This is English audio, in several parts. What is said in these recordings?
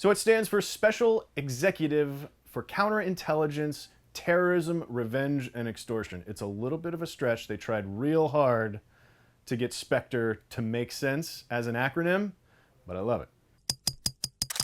So it stands for Special Executive for Counterintelligence, Terrorism, Revenge, and Extortion. It's a little bit of a stretch. They tried real hard to get Spectre to make sense as an acronym, but I love it.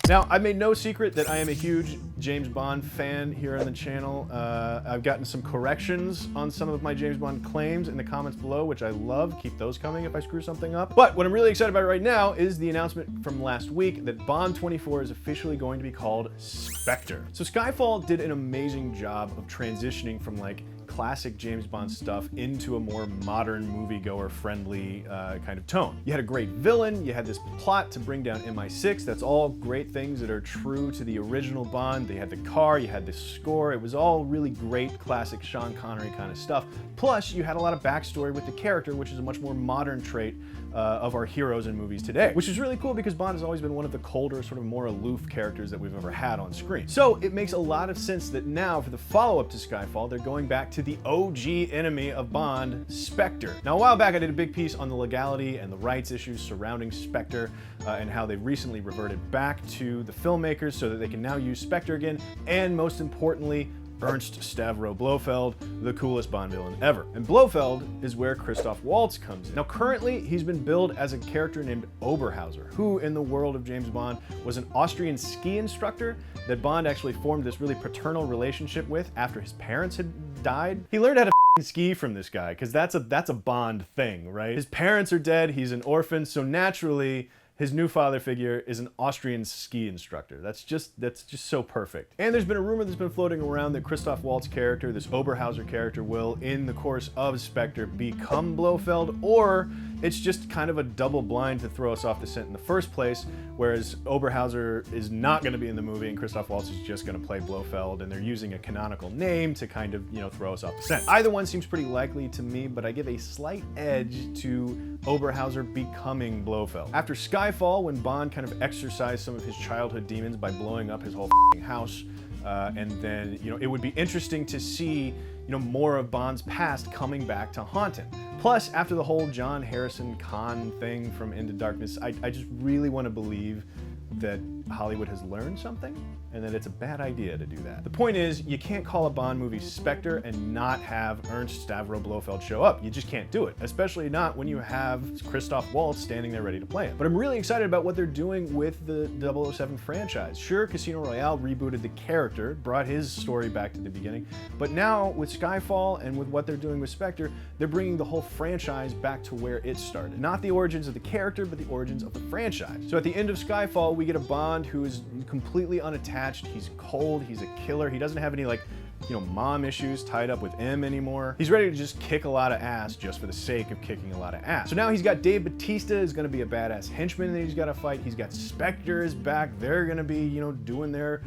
Now, I've made no secret that I am a huge James Bond fan here on the channel. I've gotten some corrections on some of my James Bond claims in the comments below, which I love. Keep those coming if I screw something up. But what I'm really excited about right now is the announcement from last week that Bond 24 is officially going to be called Spectre. So Skyfall did an amazing job of transitioning from like classic James Bond stuff into a more modern moviegoer friendly kind of tone. You had a great villain, you had this plot to bring down MI6, that's all great things that are true to the original Bond. They had the car, you had the score, it was all really great classic Sean Connery kind of stuff. Plus you had a lot of backstory with the character, which is a much more modern trait of our heroes in movies today. Which is really cool because Bond has always been one of the colder, sort of more aloof characters that we've ever had on screen. So it makes a lot of sense that now for the follow-up to Skyfall, they're going back to the OG enemy of Bond, Spectre. Now a while back I did a big piece on the legality and the rights issues surrounding Spectre and how they've recently reverted back to the filmmakers so that they can now use Spectre again, and most importantly, Ernst Stavro Blofeld, the coolest Bond villain ever. And Blofeld is where Christoph Waltz comes in. Now currently, he's been billed as a character named Oberhauser, who in the world of James Bond was an Austrian ski instructor that Bond actually formed this really paternal relationship with after his parents had died. He learned how to ski from this guy, because that's a Bond thing, right? His parents are dead, he's an orphan, so naturally, his new father figure is an Austrian ski instructor. That's just so perfect. And there's been a rumor that's been floating around that Christoph Waltz character, this Oberhauser character, will, in the course of Spectre, become Blofeld, or it's just kind of a double blind to throw us off the scent in the first place, whereas Oberhauser is not going to be in the movie and Christoph Waltz is just going to play Blofeld, and they're using a canonical name to kind of, you know, throw us off the scent. Either one seems pretty likely to me, but I give a slight edge to Oberhauser becoming Blofeld. After Skyfall, when Bond kind of exorcised some of his childhood demons by blowing up his whole house, and then, you know, it would be interesting to see, you know, more of Bond's past coming back to haunt him. Plus, after the whole John Harrison Khan thing from Into Darkness, I just really want to believe that Hollywood has learned something and that it's a bad idea to do that. The point is, you can't call a Bond movie Spectre and not have Ernst Stavro Blofeld show up. You just can't do it, especially not when you have Christoph Waltz standing there ready to play him. But I'm really excited about what they're doing with the 007 franchise. Sure, Casino Royale rebooted the character, brought his story back to the beginning, but now with Skyfall and with what they're doing with Spectre, they're bringing the whole franchise back to where it started. Not the origins of the character, but the origins of the franchise. So at the end of Skyfall, we get a Bond who is completely unattached, he's cold, he's a killer, he doesn't have any, like, you know, mom issues tied up with M anymore. He's ready to just kick a lot of ass just for the sake of kicking a lot of ass. So now he's got Dave Bautista is gonna be a badass henchman that he's gotta fight. He's got Spectre is back. They're gonna be, you know, doing their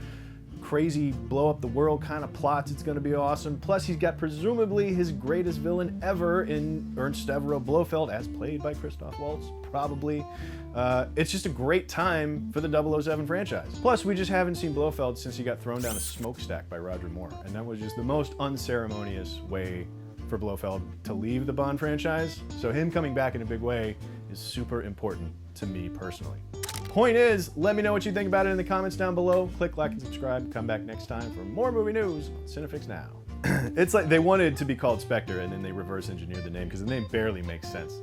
crazy blow up the world kind of plots. It's going to be awesome. Plus he's got presumably his greatest villain ever in Ernst Stavro Blofeld, as played by Christoph Waltz, probably. It's just a great time for the 007 franchise. Plus we just haven't seen Blofeld since he got thrown down a smokestack by Roger Moore, and that was just the most unceremonious way for Blofeld to leave the Bond franchise. So him coming back in a big way is super important to me personally. Point is, let me know what you think about it in the comments down below. Click like and subscribe. Come back next time for more movie news on Cinefix Now. It's like they wanted to be called Spectre and then they reverse engineered the name because the name barely makes sense.